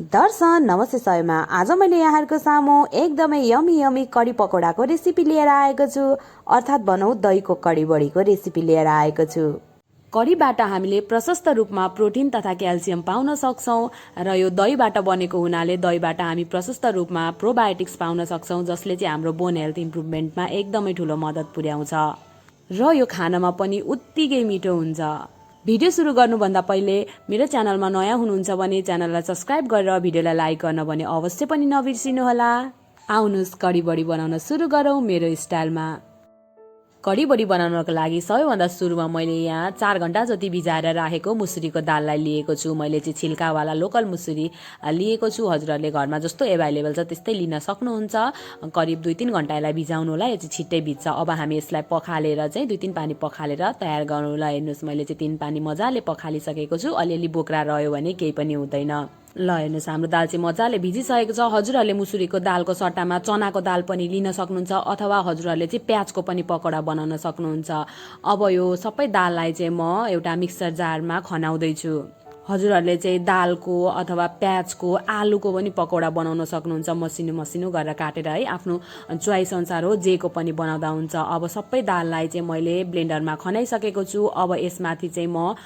दर्शन नमस्ते सबैमा। आज मैले यहाँहरूको सामु एकदमै यमी यमी कडी पकोडाको रेसिपी लिएर आएको छु, अर्थात् भनौँ दहीको कडी बडीको रेसिपी लिएर आएको छु। कडीबाट हामीले प्रशस्त रूपमा प्रोटिन तथा क्याल्सियम पाउन सक्छौँ र यो दहीबाट बनेको हुनाले दहीबाट हामी प्रशस्त रूपमा प्रोबायोटिक्स पाउन सक्छौँ, जसले चाहिँ हाम्रो बोन हेल्थ इम्प्रुभमेन्टमा एकदमै ठुलो मद्दत पुर्याउँछ र यो खानमा पनि उत्तिकै मिठो हुन्छ। भिडियो सुरु गर्नुभन्दा पहिले मेरो च्यानलमा नयाँ हुनुहुन्छ भने च्यानललाई सब्स्क्राइब गरेर भिडियोलाई लाइक गर्न भने अवश्य पनि नबिर्सिनुहोला। आउनुहोस् कडी बडी बनाउन सुरु गरौँ मेरो स्टाइलमा। कडी बडी बनाउनको लागि सबैभन्दा सुरुमा मैले यहाँ 4 घण्टा जति भिजाएर राखेको मुसुरीको दाललाई लिएको छु। मैले चाहिँ छिल्कावाला लोकल मुसुरी लिएको छु। हजुरहरूले घरमा जस्तो एभाइलेबल छ त्यस्तै लिन सक्नुहुन्छ। करिब 2-3 घण्टा यसलाई भिजाउनु होला, यो चाहिँ छिट्टै भिज्छ। अब हामी यसलाई पखालेर चाहिँ 2-3 पानी पखालेर तयार गर्नु होला। हेर्नुहोस् मैले चाहिँ 3 पानी मजाले पखालिसकेको छु। अलिअलि बोक्रा रह्यो भने केही पनि हुँदैन। ल हेर्नुहोस् हाम्रो दाल चाहिँ मजाले भिजिसकेको छ। हजुरहरूले मुसुरीको दालको सट्टामा चनाको दाल पनि लिन सक्नुहुन्छ अथवा हजुरहरूले चाहिँ प्याजको पनि पकौडा बनाउन सक्नुहुन्छ। अब यो सबै दाललाई चाहिँ म एउटा मिक्सर जारमा खनाउँदैछु। हजुरहरूले चाहिँ दालको अथवा प्याजको आलुको पनि पकौडा बनाउन सक्नुहुन्छ, मसिनो मसिनो गरेर काटेर है, आफ्नो चोइस अनुसार हो, जेको पनि बनाउँदा हुन्छ। अब सबै दाललाई चाहिँ मैले ब्लेन्डरमा खनाइसकेको छु। अब यसमाथि चाहिँ म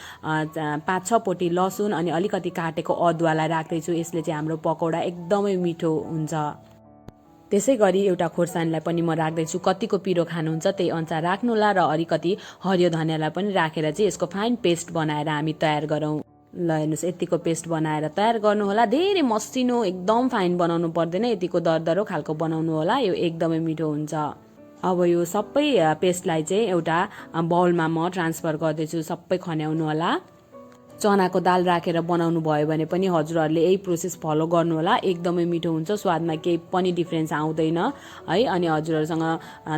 5-6 पोटी लसुन अनि अलिकति काटेको अदुवालाई राख्दैछु। यसले चाहिँ हाम्रो पकौडा एकदमै मिठो हुन्छ। त्यसै गरी एउटा खोर्सानीलाई पनि म राख्दैछु। कतिको पिरो खानुहुन्छ त्यही अनुसार राख्नुहोला र अलिकति हरियो धनियालाई पनि राखेर चाहिँ यसको फाइन पेस्ट बनाएर हामी तयार गरौँ। ल हेर्नुहोस् यतिको पेस्ट बनाएर तयार गर्नु होला। धेरै मसिनो एकदम फाइन बनाउनु पर्दैन, यतिको दरदरो खालको बनाउनु होला, यो एकदमै मिठो हुन्छ। अब यो सबै पेस्टलाई चाहिँ एउटा बाउलमा म ट्रान्सफर गर्दैछु। सबै खन्याउनु होला। चनाको दाल राखेर बनाउनु भयो भने पनि हजुरहरूले यही प्रोसेस फलो गर्नु होला, एकदमै मिठो हुन्छ। स्वादमा केही पनि डिफ्रेन्स आउँदैन है। अनि हजुरहरूसँग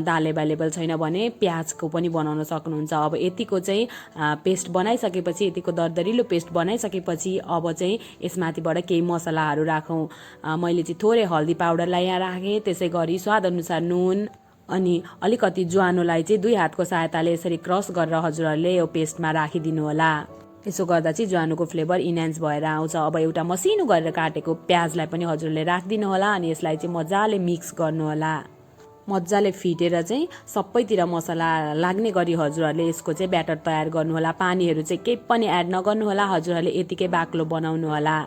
दाल एभाइलेबल छैन भने प्याजको पनि बनाउन सक्नुहुन्छ। अब यतिको चाहिँ पेस्ट बनाइसकेपछि, यतिको दरदरिलो पेस्ट बनाइसकेपछि अब चाहिँ यसमाथिबाट केही मसलाहरू राखौँ। मैले चाहिँ थोरै हल्दी पाउडरलाई यहाँ राखेँ, त्यसै गरी स्वादअनुसार नुन अनि अलिकति ज्वानोलाई चाहिँ 2 हातको सहायताले यसरी क्रस गरेर हजुरहरूले यो पेस्टमा राखिदिनु होला। यसो गर्दा चाहिँ ज्वानोको फ्लेभर इन्हान्स भएर आउँछ। अब एउटा मसिनो गरेर काटेको प्याजलाई पनि हजुरले राखिदिनु होला अनि यसलाई चाहिँ मजाले मिक्स गर्नु होला। मजाले फिटेर चाहिँ सबैतिर मसला लाग्ने गरी हजुरहरूले यसको चाहिँ ब्याटर तयार गर्नु होला। पानीहरू चाहिँ केही पनि एड नगर्नु होला। हजुरहरूले यतिकै बाक्लो बनाउनु होला।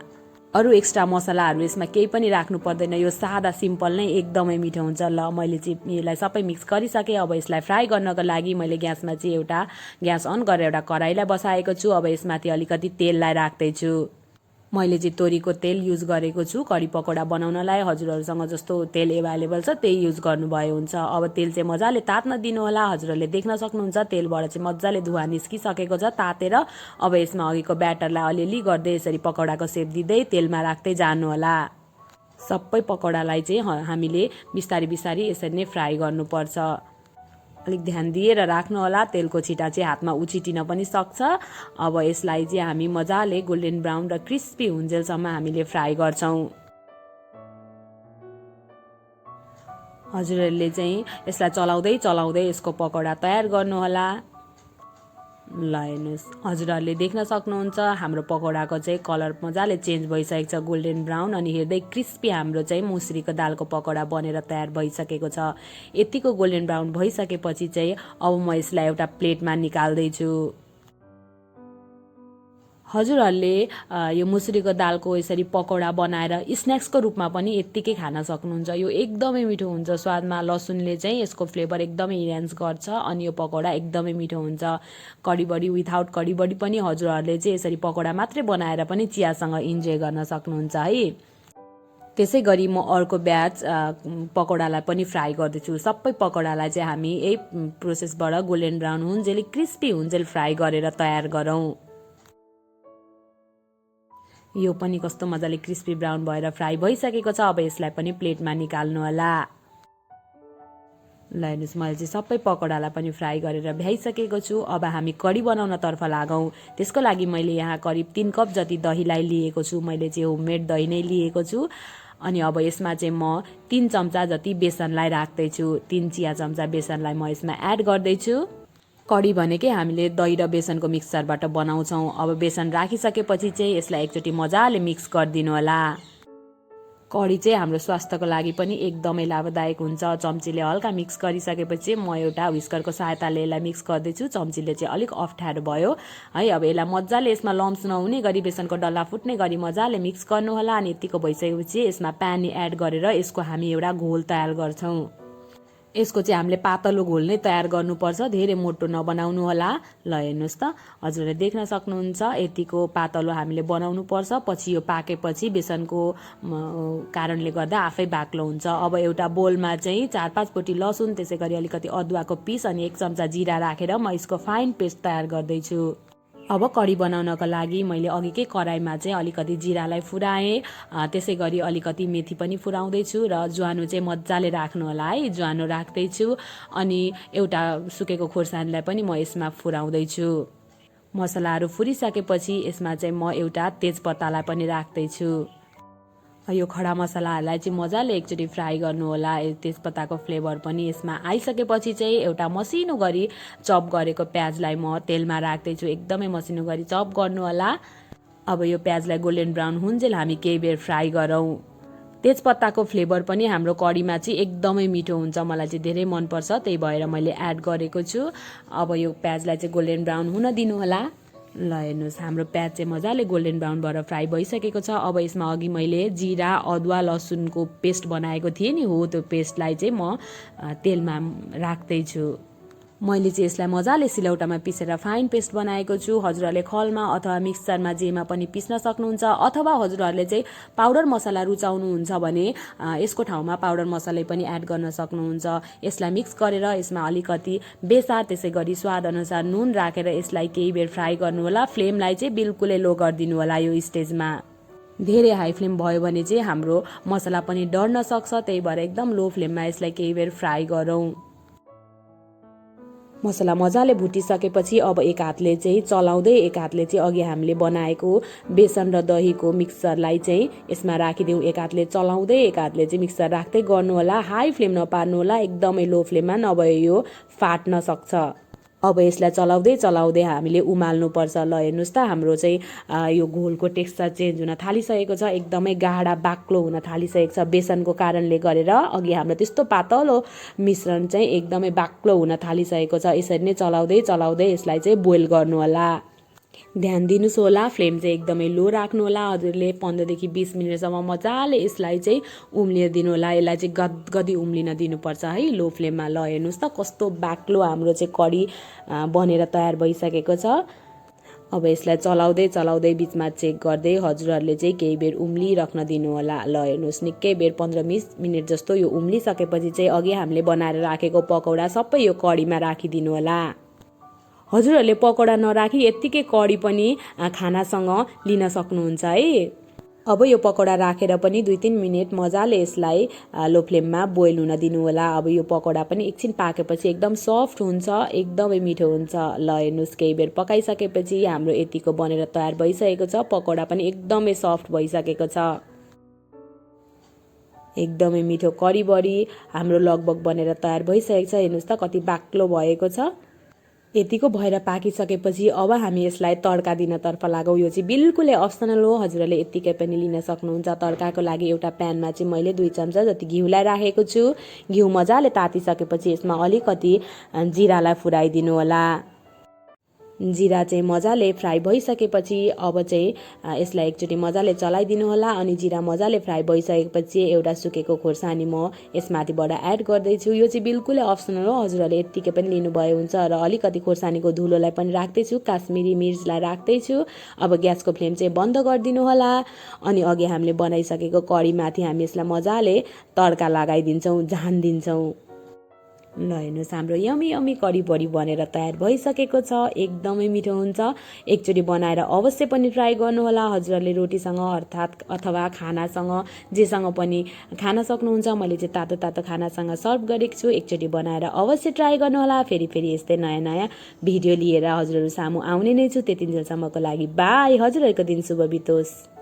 अरू एक्स्ट्रा मसलाहरू यसमा केही पनि राख्नु पर्दैन। यो सादा सिम्पल नै एकदमै मिठो हुन्छ। ल मैले चाहिँ यसलाई सबै मिक्स गरिसकेँ। अब यसलाई फ्राई गर्नको लागि मैले ग्यासमा चाहिँ एउटा ग्यास अन गरेर एउटा कराईलाई बसाएको छु। अब यसमाथि अलिकति तेललाई राख्दैछु। मैले चाहिँ तोरीको तेल युज गरेको छु कडी पकौडा बनाउनलाई। हजुरहरूसँग जस्तो तेल एभाइलेबल छ त्यही युज गर्नुभयो हुन्छ। अब तेल चाहिँ मजाले तात्न दिनु होला। हजुरहरूले देख्न सक्नुहुन्छ तेलबाट चाहिँ मजाले धुवा निस्किसकेको छ तातेर। अब यसमा अघिको ब्याटरलाई अलिअलि गर्दै यसरी पकौडाको सेप दिँदै तेलमा राख्दै जानु होला। सबै पकौडालाई चाहिँ हामीले बिस्तारी बिस्तारी यसरी नै फ्राई गर्नुपर्छ। अलिक ध्यान दिएर राख्नु होला, तेलको छिटा चाहिँ हातमा उछिटिन पनि सक्छ। अब यसलाई चाहिँ हामी मजाले गोल्डन ब्राउन र क्रिस्पी हुन्जेलसम्म हामीले फ्राई गर्छौँ। हजुरहरूले चाहिँ यसलाई चलाउँदै चलाउँदै यसको पकौडा तयार गर्नु होला। ल हेर्नुहोस् हजुरहरूले देख्न सक्नुहुन्छ हाम्रो पकौडाको चाहिँ कलर मजाले चेन्ज भइसकेको छ, गोल्डन ब्राउन अनि हेर्दै क्रिस्पी हाम्रो चाहिँ मुसुरीको दालको पकौडा बनेर तयार भइसकेको छ। यतिको गोल्डन ब्राउन भइसकेपछि चाहिँ अब म यसलाई एउटा प्लेटमा निकाल्दैछु। हजुरहरूले यो मुसुरीको दालको यसरी पकौडा बनाएर स्न्याक्सको रूपमा पनि यत्तिकै खान सक्नुहुन्छ। यो एकदमै मिठो हुन्छ। स्वादमा लसुनले चाहिँ यसको फ्लेभर एकदमै इन्हान्स गर्छ अनि यो पकौडा एकदमै मिठो हुन्छ। कडी बडी विथआउट कडी बडी पनि हजुरहरूले चाहिँ यसरी पकौडा मात्रै बनाएर पनि चियासँग इन्जोय गर्न सक्नुहुन्छ है। त्यसै गरी म अर्को ब्याच पकौडालाई पनि फ्राई गर्दैछु। सबै पकौडालाई चाहिँ हामी यही प्रोसेसबाट गोल्डन ब्राउन हुन्जेल क्रिस्पी हुन्जेल फ्राई गरेर तयार गरौँ। यो पनि कस्तो मजाले क्रिस्पी ब्राउन भएर फ्राई भइसकेको छ। अब यसलाई पनि प्लेटमा निकाल्नु होला। ल हेर्नुहोस् मैले चाहिँ सबै पकौडालाई पनि फ्राई गरेर भ्याइसकेको छु। अब हामी कडी बनाउनतर्फ लागौँ। त्यसको लागि मैले यहाँ करिब 3 कप जति दहीलाई लिएको छु। मैले चाहिँ होममेड दही नै लिएको छु। अनि अब यसमा चाहिँ म 3 चम्चा जति बेसनलाई राख्दैछु। 3 चिया चम्चा बेसनलाई म यसमा एड गर्दैछु। कडी भनेकै हामीले दही र बेसनको मिक्सचरबाट बनाउँछौँ। अब बेसन राखिसकेपछि चाहिँ यसलाई एकचोटि मजाले मिक्स गरिदिनु होला। कडी चाहिँ हाम्रो स्वास्थ्यको लागि पनि एकदमै लाभदायक हुन्छ। चम्चीले हल्का मिक्स गरिसकेपछि म एउटा व्हिस्करको सहायताले यसलाई मिक्स गर्दैछु। चम्चीले चाहिँ अलिक अप्ठ्यारो भयो है। अब यसलाई मजाले यसमा लम्स नहुने गरी बेसनको डल्ला फुट्ने गरी मजाले मिक्स गर्नुहोला। अनि यतिको भइसकेपछि यसमा पानी एड गरेर यसको हामी एउटा घोल तयार गर्छौँ। यसको चाहिँ हामीले पातलो घोल नै तयार गर्नुपर्छ, धेरै मोटो नबनाउनु होला। ल हेर्नुहोस् त, हजुरले देख्न सक्नुहुन्छ यतिको पातलो हामीले बनाउनु पर्छ। पछि यो पाकेपछि बेसनको कारणले गर्दा आफै बाक्लो हुन्छ। अब एउटा बोलमा चाहिँ 4-5 पोटी लसुन, त्यसै गरी अलिकति अदुवाको पिस अनि 1 चम्चा जिरा राखेर म यसको फाइन पेस्ट तयार गर्दैछु। अब कडी बनाउनको लागि मैले अघिकै कराईमा चाहिँ अलिकति जिरालाई फुराएँ, त्यसै गरी अलिकति मेथी पनि फुराउँदैछु र ज्वानो चाहिँ मजाले राख्नु होला है। ज्वानो राख्दैछु अनि एउटा सुकेको खोर्सानीलाई पनि म यसमा फुराउँदैछु। मसलाहरू फुरिसकेपछि यसमा चाहिँ म एउटा तेजपत्तालाई पनि राख्दैछु। यो खडा मसलाहरूलाई चाहिँ मजाले एकचोटि फ्राई गर्नु होला। तेजपत्ताको फ्लेभर पनि यसमा आइसकेपछि चाहिँ एउटा मसिनो गरी चप गरेको प्याजलाई म तेलमा राख्दैछु। एकदमै मसिनो गरी चप गर्नु होला। अब यो प्याजलाई गोल्डन ब्राउन हुन्जेल हामी केही बेर फ्राई गरौँ। तेजपत्ताको फ्लेभर पनि हाम्रो कडीमा चाहिँ एकदमै मिठो हुन्छ, मलाई चाहिँ धेरै मनपर्छ, त्यही भएर मैले एड गरेको छु। अब यो प्याजलाई चाहिँ गोल्डन ब्राउन हुन दिनु होला। ल हेर्नुहोस्, हाम्रो प्याज चाहिँ मजाले गोल्डन ब्राउन भएर फ्राई भइसकेको छ। अब यसमा अघि मैले जिरा अदुवा लसुनको पेस्ट बनाएको थिएँ नि, हो त्यो पेस्टलाई चाहिँ म तेलमा राख्दैछु। मैले चाहिँ यसलाई मजाले सिलौटामा पिसेर फाइन पेस्ट बनाएको छु। हजुरहरूले खलमा अथवा मिक्सचरमा जेमा पनि पिस्न सक्नुहुन्छ, अथवा हजुरहरूले चाहिँ पाउडर मसला रुचाउनुहुन्छ भने यसको ठाउँमा पाउडर मसला पनि एड गर्न सक्नुहुन्छ। यसलाई मिक्स गरेर यसमा अलिकति बेसार, त्यसै गरी स्वाद अनुसार नुन राखेर यसलाई केही बेर फ्राई गर्नु होला। फ्लेमलाई चाहिँ बिल्कुलै लो गरिदिनु होला यो स्टेजमा। धेरै हाई फ्लेम भयो भने चाहिँ हाम्रो मसला पनि डढ्न सक्छ, त्यही भएर एकदम लो फ्लेममा यसलाई केही बेर फ्राई गरौँ। मसला मजाले भुटिसकेपछि अब एक हातले चाहिँ चलाउँदै एक हातले चाहिँ अघि हामीले बनाएको बेसन र दहीको मिक्सचरलाई चाहिँ यसमा राखिदिउँ। एक हातले चलाउँदै एक हातले चाहिँ मिक्सचर राख्दै गर्नु होला। हाई फ्लेम नपार्नु होला, एकदमै लो फ्लेममा, नभए यो फाट्न सक्छ। अब यसलाई चलाउँदै चलाउँदै हामीले उमाल्नुपर्छ। ल हेर्नुहोस् त, हाम्रो चाहिँ यो घोलको टेक्सचर चेन्ज हुन थालिसकेको छ, एकदमै गाढा बाक्लो हुन थालिसकेको छ। बेसनको कारणले गरेर अघि हाम्रो त्यस्तो पातलो मिश्रण चाहिँ एकदमै बाक्लो हुन थालिसकेको छ। यसरी नै चलाउँदै चलाउँदै यसलाई चाहिँ बोइल गर्नु होला। ध्यान दिनुहोस् होला, फ्लेम चाहिँ एकदमै लो राख्नु होला। हजुरले 15 देखि 20 मिनटसम्म मजाले यसलाई चाहिँ उम्लिन दिनु होला। यसलाई चाहिँ गदगदी उम्लिन दिनुपर्छ है, लो फ्लेममा। ल हेर्नुहोस् त, कस्तो बाक्लो हाम्रो चाहिँ कडी बनेर तयार भइसकेको छ। अब यसलाई चलाउँदै चलाउँदै बिचमा चेक गर्दै हजुरहरूले चाहिँ केही बेर उम्लिराख्न दिनु होला। ल हेर्नुहोस्, निकै बेर 15-20 मिनट जस्तो यो उम्लिसकेपछि चाहिँ अघि हामीले बनाएर राखेको पकौडा सबै यो कडीमा राखिदिनु होला। हजुरहरूले पकौडा नराखी यत्तिकै कडी पनि खानासँग लिन सक्नुहुन्छ है। अब यो पकौडा राखेर पनि 2-3 मिनट मजाले यसलाई लो फ्लेममा बोइल हुन दिनु होला। अब यो पकौडा पनि एकछिन पाकेपछि एकदम सफ्ट हुन्छ, एकदमै मिठो हुन्छ। ल हेर्नुहोस्, केही बेर पकाइसकेपछि हाम्रो यतिको बनेर तयार भइसकेको छ। पकौडा पनि एकदमै सफ्ट भइसकेको छ। एकदमै मिठो कडी बडी हाम्रो लगभग बनेर तयार भइसकेको छ। हेर्नुहोस् त, कति बाक्लो भएको छ। यतिको भएर पाकिसकेपछि अब हामी यसलाई तड्का दिनतर्फ लागौँ। यो चाहिँ बिल्कुलै अप्सनल हो, हजुरहरूले यत्तिकै पनि लिन सक्नुहुन्छ। तड्काको लागि एउटा प्यानमा चाहिँ मैले 2 चम्चा जति घिउलाई राखेको छु। घिउ मजाले तातिसकेपछि यसमा अलिकति जिरालाई फुराइदिनु होला। जिरा चाहिँ मजाले फ्राई भइसकेपछि अब चाहिँ यसलाई एकचोटि मजाले चलाइदिनु होला। अनि जिरा मजाले फ्राई भइसकेपछि एउटा सुकेको खोर्सानी म यसमाथिबाट एड गर्दैछु। यो चाहिँ बिल्कुलै अप्सनल हो, हजुरहरूले यत्तिकै पनि लिनुभयो हुन्छ। र अलिकति खोर्सानीको धुलोलाई पनि राख्दैछु, काश्मिरी मिर्चलाई राख्दैछु। अब ग्यासको फ्लेम चाहिँ बन्द गरिदिनु होला। अनि अघि हामीले बनाइसकेको कडीमाथि हामी यसलाई मजाले तड्का लगाइदिन्छौँ, झान दिन्छौँ। ल हेर्नुहोस्, हाम्रो यमी यमी कडी बडी बनेर तयार भइसकेको छ। एकदमै मिठो हुन्छ। एकचोटि बनाएर अवश्य पनि ट्राई गर्नु होला। हजुरहरूले रोटीसँग अथवा खानासँग जेसँग पनि खान सक्नुहुन्छ। मैले चाहिँ तातो तातो खानासँग सर्भ गरेको छु। एकचोटि बनाएर अवश्य ट्राई गर्नु होला। फेरि यस्तै नयाँ नयाँ भिडियो लिएर हजुरहरू सामु आउने नै छु। त्यतिन्जेलसम्मको लागि बाई। हजुरहरूको दिन शुभ बितोस्।